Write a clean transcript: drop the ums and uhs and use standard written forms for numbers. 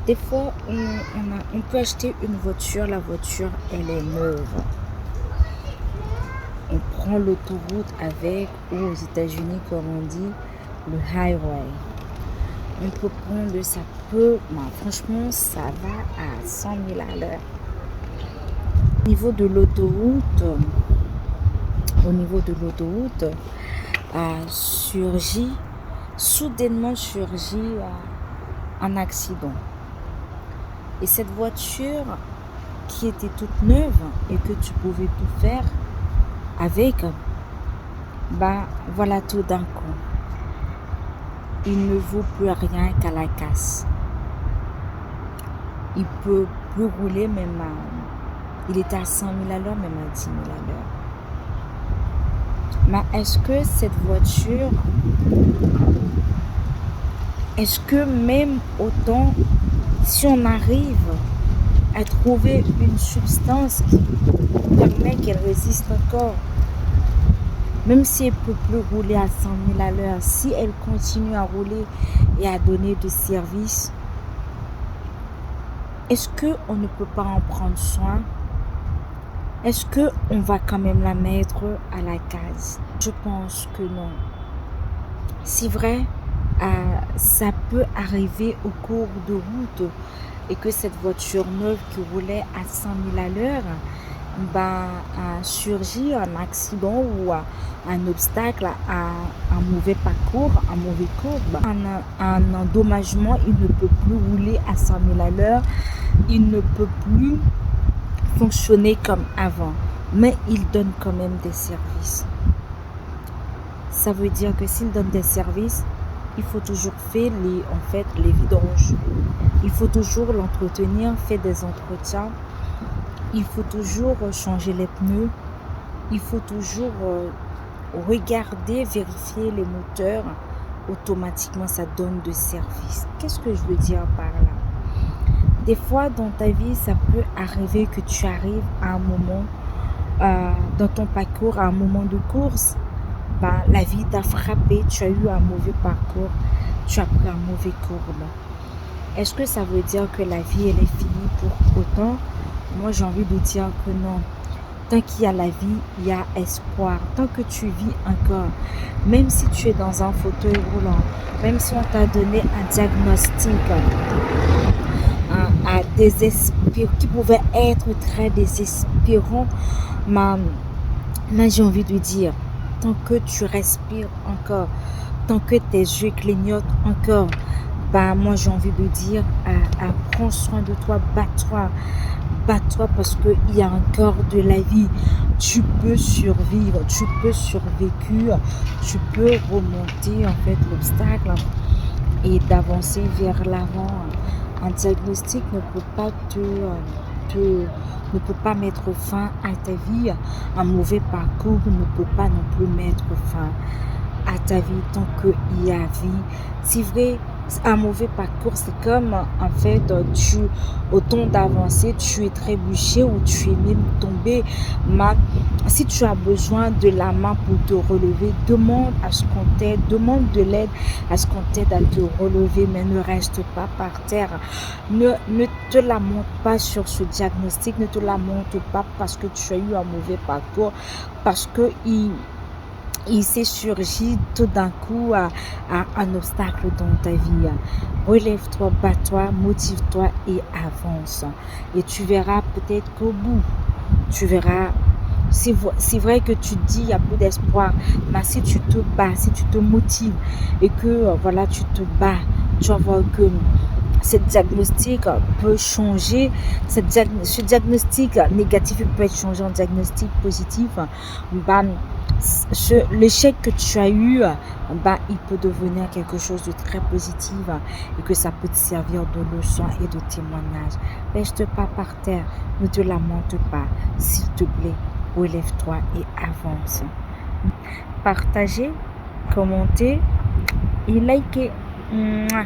Des fois, on peut acheter une voiture, la voiture, elle est neuve. On prend l'autoroute avec, ou aux États-Unis, comme on dit, le highway. On peut prendre, ça peut, franchement, ça va à 100 000 à l'heure. Au niveau de l'autoroute, soudainement surgit un accident. Et cette voiture qui était toute neuve et que tu pouvais tout faire avec, voilà, tout d'un coup, il ne vaut plus rien qu'à la casse. Il peut plus rouler même il était à 100 000 à l'heure, même à 10 000 à l'heure. Mais est-ce que cette voiture, est-ce que même autant, si on arrive à trouver une substance qui permet qu'elle résiste encore, même si elle ne peut plus rouler à 100 000 à l'heure, si elle continue à rouler et à donner de services, est-ce qu'on ne peut pas en prendre soin? Est-ce qu'on va quand même la mettre à la case? Je pense que non. C'est vrai, ça peut arriver au cours de route et que cette voiture neuve qui roulait à 100 000 à l'heure surgit un accident ou un obstacle, un mauvais parcours, un mauvais courbe, un endommagement. Il ne peut plus rouler à 100 000 à l'heure, il ne peut plus fonctionner comme avant, mais il donne quand même des services. Ça veut dire que s'il donne des services, il faut toujours faire les vidanges. Il faut toujours l'entretenir, faire des entretiens. Il faut toujours changer les pneus. Il faut toujours regarder, vérifier les moteurs. Automatiquement, ça donne de services. Qu'est-ce que je veux dire par là? Des fois, dans ta vie, ça peut arriver que tu arrives à un moment, dans ton parcours, à un moment de course, la vie t'a frappé, tu as eu un mauvais parcours, tu as pris un mauvais courbe. Est-ce que ça veut dire que la vie, elle est finie pour autant? Moi, j'ai envie de dire que non. Tant qu'il y a la vie, il y a espoir. Tant que tu vis encore, même si tu es dans un fauteuil roulant, même si on t'a donné un diagnostic qui pouvait être très désespérant, mais j'ai envie de dire, tant que tu respires encore, tant que tes yeux clignotent encore, moi j'ai envie de dire, prends soin de toi, bats-toi parce qu'il y a encore de la vie. Tu peux survivre, tu peux survécu, tu peux remonter en fait l'obstacle et d'avancer vers l'avant. Un diagnostic ne peut pas ne peut pas mettre fin à ta vie. Un mauvais parcours ne peut pas non plus mettre fin à ta vie tant qu'il y a vie. C'est vrai, un mauvais parcours, c'est comme en fait, au temps d'avancer, tu es trébuché ou tu es même tombé. Si tu as besoin de la main pour te relever, demande à ce qu'on t'aide, demande de l'aide à ce qu'on t'aide à te relever, mais ne reste pas par terre. Ne te lamente pas sur ce diagnostic, ne te lamente pas parce que tu as eu un mauvais parcours, parce que il s'est surgi tout d'un coup un obstacle dans ta vie. Relève-toi, bats-toi, motive-toi et avance. Et tu verras peut-être qu'au bout, tu verras, c'est vrai que tu te dis il y a peu d'espoir, mais si tu te bats, si tu te motives et que voilà, tu te bats, tu vas voir que ce diagnostic peut changer, ce diagnostic négatif peut être changé en diagnostic positif. L'échec que tu as eu, il peut devenir quelque chose de très positif et que ça peut te servir de leçon et de témoignage. Reste pas par terre, ne te lamente pas, s'il te plaît, relève-toi et avance. Partagez, commentez et likez. Mouah.